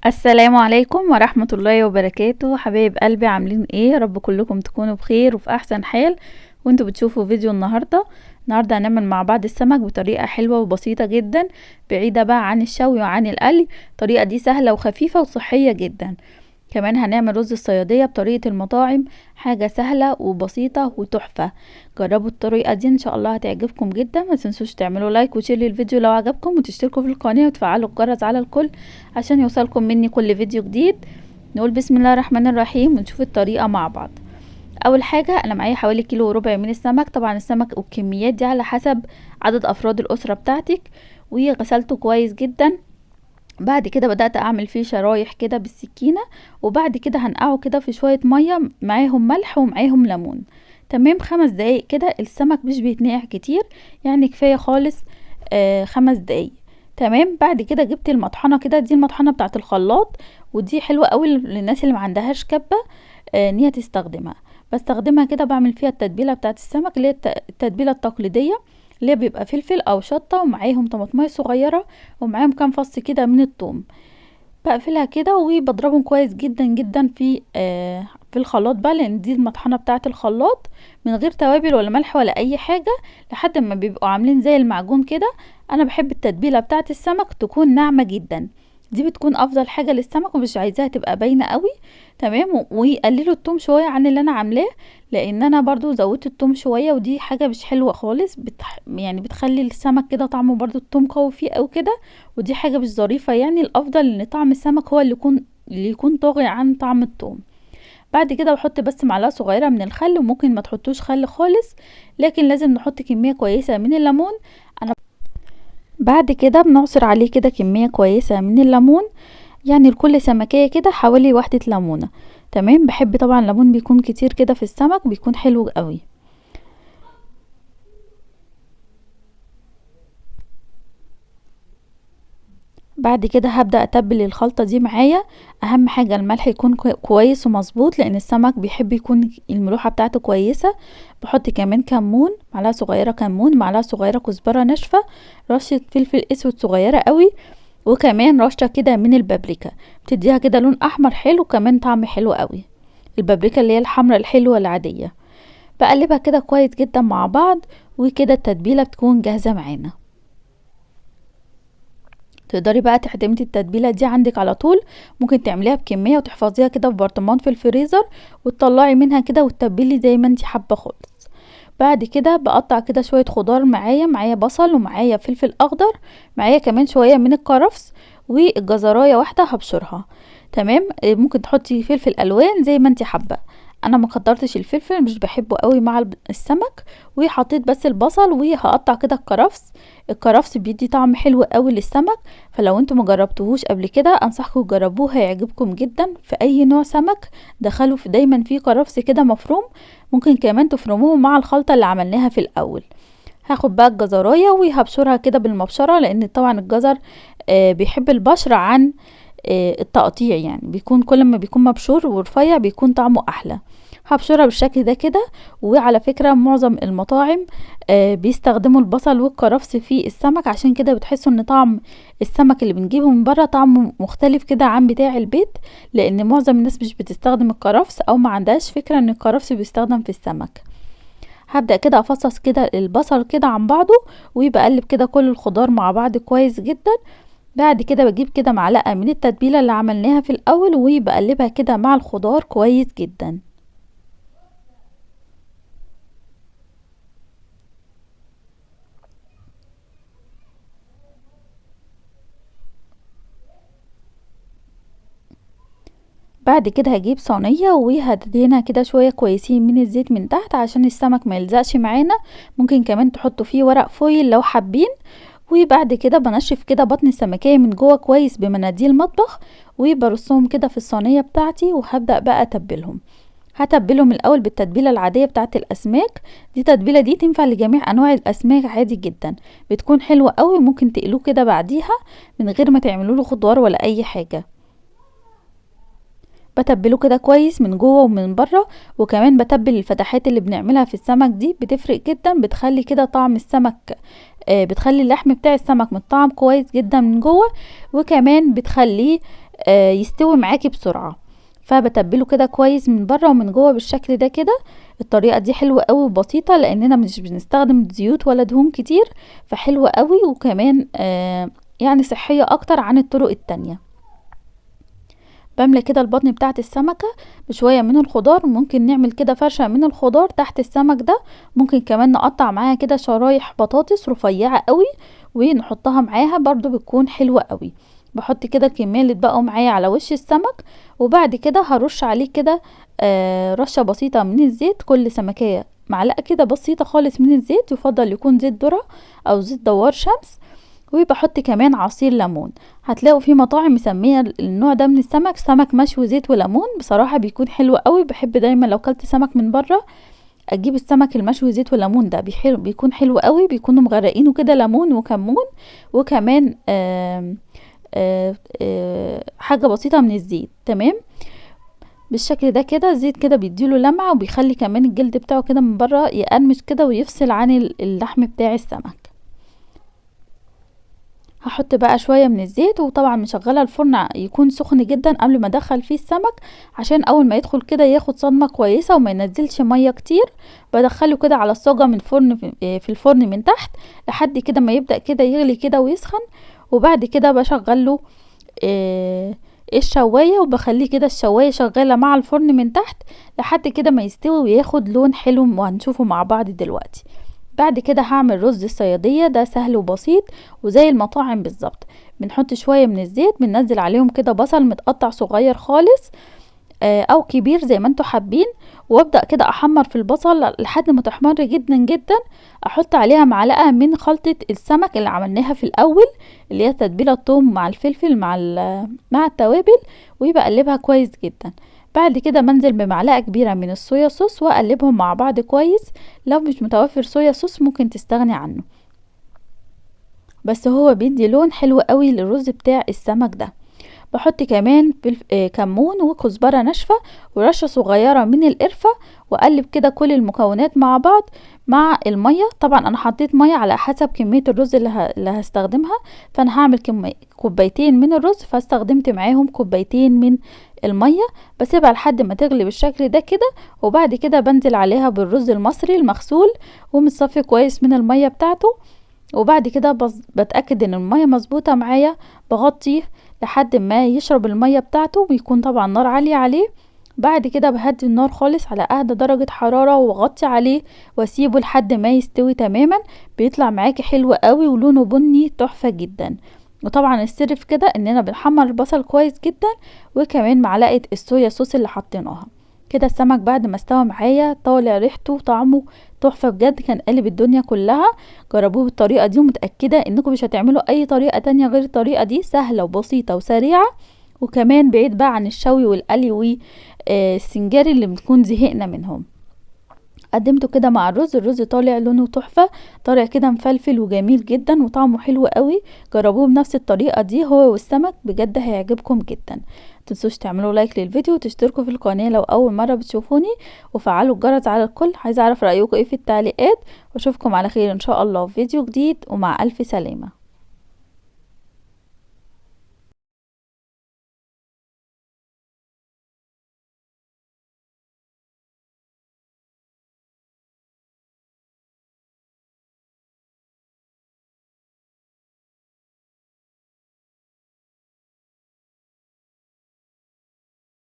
السلام عليكم ورحمة الله وبركاته. حبايب قلبي، عاملين ايه؟ يا رب كلكم تكونوا بخير وفي احسن حال. وانتوا بتشوفوا فيديو النهاردة هنعمل مع بعض السمك بطريقة حلوة وبسيطة جدا، بعيدة بقى عن الشوي وعن القلي. الطريقة دي سهلة وخفيفة وصحية جدا. كمان هنعمل رز الصيادية بطريقة المطاعم، حاجة سهلة وبسيطة وتحفة. جربوا الطريقة دي ان شاء الله هتعجبكم جدا. ما تنسوش تعملوا لايك وشير للفيديو لو عجبكم، وتشتركوا في القناة وتفعلوا الجرس على الكل عشان يوصلكم مني كل فيديو جديد. نقول بسم الله الرحمن الرحيم ونشوف الطريقة مع بعض. اول حاجة انا معايا حوالي كيلو وربع من السمك. طبعا السمك والكميات دي على حسب عدد افراد الاسرة بتاعتك، وغسلته كويس جدا. بعد كده بدأت اعمل فيه شرايح كده بالسكينة، وبعد كده هنقعه كده في شوية مية معاهم ملح ومعاهم ليمون. تمام، 5 دقايق كده. السمك مش بيتنقع كتير، يعني كفاية خالص 5 دقايق. تمام. بعد كده جبت المطحنة كده، دي المطحنة بتاعة الخلاط، ودي حلوة قوي للناس اللي ما عندهاش كبة ان هي تستخدمها. بستخدمها كده، بعمل فيها التتبيلة بتاعة السمك اللي هي التتبيلة التقليدية، اللي بيبقى فلفل او شطة ومعاهم طماطمية صغيرة ومعاهم كام فص كده من الثوم. بقفلها كده وبضربهم كويس جدا جدا في الخلاط بقى، لان دي المطحنة بتاعة الخلاط، من غير توابل ولا ملح ولا اي حاجة، لحد ما بيبقوا عاملين زي المعجون كده. انا بحب التتبيلة بتاعة السمك تكون ناعمة جدا، دي بتكون افضل حاجة للسمك، ومش عايزاها تبقى باينة قوي. تمام. ويقللوا التوم شوية عن اللي انا عاملاه، لان انا برضو زودت التوم شوية، ودي حاجة مش حلوة خالص. يعني بتخلي السمك كده طعمه برضو التوم قوي فيه او كده، ودي حاجة مش ظريفة. يعني الافضل ان طعم السمك هو اللي يكون طاغي عن طعم التوم. بعد كده بحط بس معلقة صغيرة من الخل، وممكن ما تحطوش خل خالص، لكن لازم نحط كمية كويسة من الليمون. انا بعد كده بنعصر عليه كده كمية كويسة من الليمون، يعني لكل سمكية كده حوالي 1 ليمونة. تمام. بحب طبعا الليمون بيكون كتير كده في السمك، بيكون حلو قوي. بعد كده هبدأ اتبل الخلطة دي معايا. اهم حاجة الملح يكون كويس ومظبوط، لان السمك بيحب يكون الملوحة بتاعته كويسة. بحط كمان كمون، معلقة صغيرة كمون، معلقة صغيرة كزبرة ناشفة، رشة فلفل اسود صغيرة قوي، وكمان رشة كده من البابريكا، بتديها كده لون احمر حلو، وكمان طعم حلو قوي. البابريكا اللي هي الحمرا الحلوة العادية. بقلبها كده كويس جدا مع بعض، وكده التتبيلة بتكون جاهزة معانا. تقدري بقى تعتمدي التتبيله دي عندك على طول. ممكن تعمليها بكميه وتحفظيها كده في برطمان في الفريزر، وتطلعي منها كده وتتبلي زي ما انت حابه خالص. بعد كده بقطع كده شويه خضار معايا بصل، ومعايا فلفل اخضر، معايا كمان شويه من الكرفس، والجزرايه واحده هبشرها. تمام. ممكن تحطي فلفل الوان زي ما انت حابه. انا ما كترتش الفلفل، مش بحبه قوي مع السمك. وحطيت بس البصل، وهقطع كده الكرفس بيدي طعم حلو قوي للسمك. فلو انتم مجربتوهوش قبل كده انصحكم تجربوه، هيعجبكم جدا في اي نوع سمك. دخلوا في دايما فيه كرفس كده مفروم، ممكن كمان تفرموه مع الخلطة اللي عملناها في الاول. هاخد بقى الجزرايه وهبشرها كده بالمبشرة، لان طبعا الجزر بيحب البشر عن التقطيع. يعني بيكون كل ما بيكون مبشور ورفيع بيكون طعمه احلى. هبشرها بالشكل ده كده. وعلى فكرة معظم المطاعم بيستخدموا البصل والكرفس في السمك، عشان كده بتحسوا ان طعم السمك اللي بنجيبه من بره طعمه مختلف كده عن بتاع البيت، لان معظم الناس مش بتستخدم الكرفس، او ما عندهاش فكرة ان الكرفس بيستخدم في السمك. هبدأ كده افصص كده البصل كده عن بعضه، وبقلب كده كل الخضار مع بعض كويس جدا. بعد كده بجيب كده معلقة من التتبيلة اللي عملناها في الاول، وبقلبها كده مع الخضار كويس جدا. بعد كده هجيب صينية وهدهنها كده شوية كويسين من الزيت من تحت عشان السمك ما يلزقش معانا. ممكن كمان تحطوا فيه ورق فويل لو حابين. وبعد كده بنشف كده بطن السمكية من جوه كويس بمناديل مطبخ، وبرصهم كده في الصينية بتاعتي، وهبدأ بقى اتبلهم. هتبلهم الاول بالتتبيله العاديه بتاعه الاسماك. دي تتبيله دي تنفع لجميع انواع الاسماك عادي جدا، بتكون حلوه قوي. ممكن تقلوه كده بعديها من غير ما تعملوا له خضار ولا اي حاجه. بتبله كده كويس من جوه ومن بره، وكمان بتبل الفتحات اللي بنعملها في السمك دي، بتفرق جدا، بتخلي كده طعم السمك بتخلي اللحم بتاع السمك متطعم كويس جدا من جوه، وكمان بتخليه يستوي معاكي بسرعة. فبتبله كده كويس من بره ومن جوه بالشكل ده كده. الطريقة دي حلوة قوي وبسيطة، لاننا مش بنستخدم زيوت ولا دهون كتير، فحلوة قوي، وكمان يعني صحية اكتر عن الطرق التانية. بملى كده البطن بتاعت السمكة بشوية من الخضار، ممكن نعمل كده فرشة من الخضار تحت السمك ده، ممكن كمان نقطع معاها كده شرايح بطاطس رفيعة قوي ونحطها معاها، برضو بتكون حلوة قوي. بحط كده الكمية اللي اتبقوا معايا على وش السمك، وبعد كده هرش عليه كده رشة بسيطة من الزيت، كل سمكية معلقة كده بسيطة خالص من الزيت، يفضل يكون زيت ذرة او زيت دوار شمس. وبحط كمان عصير ليمون. هتلاقوا في مطاعم مسميه النوع ده من السمك سمك مشوي زيت وليمون، بصراحه بيكون حلو قوي. بحب دايما لو كلت سمك من بره اجيب السمك المشوي زيت وليمون ده، بيكون حلو قوي، بيكونوا مغرقينه كده ليمون وكمون، وكمان حاجه بسيطه من الزيت. تمام، بالشكل ده كده الزيت كده بيديله لمعه، وبيخلي كمان الجلد بتاعه كده من بره يقرمش كده ويفصل عن اللحم بتاع السمك. هحط بقى شوية من الزيت، وطبعا مشغلة الفرن يكون سخن جدا قبل ما ادخل فيه السمك، عشان اول ما يدخل كده ياخد صدمة كويسة وما ينزلش مية كتير. بدخله كده على الصاجة من فرن في الفرن من تحت لحد كده ما يبدأ كده يغلي كده ويسخن، وبعد كده بشغله الشواية، وبخليه كده الشواية شغالة مع الفرن من تحت لحد كده ما يستوي وياخد لون حلو، وهنشوفه مع بعض دلوقتي. بعد كده هعمل رز الصيادية، ده سهل وبسيط وزي المطاعم بالظبط. بنحط شوية من الزيت، بننزل عليهم كده بصل متقطع صغير خالص او كبير زي ما انتوا حابين، وابدأ كده احمر في البصل لحد ما تحمر جدا جدا. احط عليها معلقة من خلطة السمك اللي عملناها في الاول، اللي هي تتبيلة الثوم مع الفلفل مع التوابل، وبقلبها كويس جدا. بعد كده بنزل بمعلقة كبيرة من الصويا صوص واقلبهم مع بعض كويس. لو مش متوفر صويا صوص ممكن تستغني عنه، بس هو بيدي لون حلو قوي للرز بتاع السمك ده. بحط كمان كمون وكزبرة ناشفة ورشة صغيرة من القرفة، واقلب كده كل المكونات مع بعض مع المية. طبعا انا حطيت مية على حسب كمية الرز اللي هستخدمها، فانا هعمل كوبايتين من الرز، فاستخدمت معاهم كوبايتين من المية. بسيبها لحد ما تغلي بالشكل ده كده، وبعد كده بنزل عليها بالرز المصري المغسول ومتصفي كويس من المية بتاعته. وبعد كده بتأكد ان المية مظبوطة معايا، بغطيه لحد ما يشرب المية بتاعته، ويكون طبعا نار عالية عليه. بعد كده بهدي النار خالص على اهدى درجة حرارة، واغطي عليه واسيبه لحد ما يستوي تماما. بيطلع معاكي حلو قوي ولونه بني تحفة جدا. وطبعا السر في كده اننا بنحمر البصل كويس جدا، وكمان معلقة الصويا صوص اللي حطيناها. كده السمك بعد ما استوى معايا طالع ريحته وطعمه تحفة بجد، كان قلب الدنيا كلها. جربوه بالطريقة دي، ومتأكدة انكم مش هتعملوا اي طريقة تانية غير الطريقة دي، سهلة وبسيطة وسريعة، وكمان بعيد بقى عن الشوي والقلي والسنجاري اللي بنكون زهقنا منهم. قدمته كده مع الرز طالع لونه تحفة، طالع كده مفلفل وجميل جدا وطعمه حلو قوي. جربوه بنفس الطريقة دي هو والسمك، بجد هيعجبكم جدا. متنسوش تعملوا لايك للفيديو وتشتركوا في القناة لو اول مرة بتشوفوني، وفعلوا الجرس على الكل. عايزة اعرف رأيكم ايه في التعليقات، واشوفكم على خير ان شاء الله في فيديو جديد، ومع الف سلامة.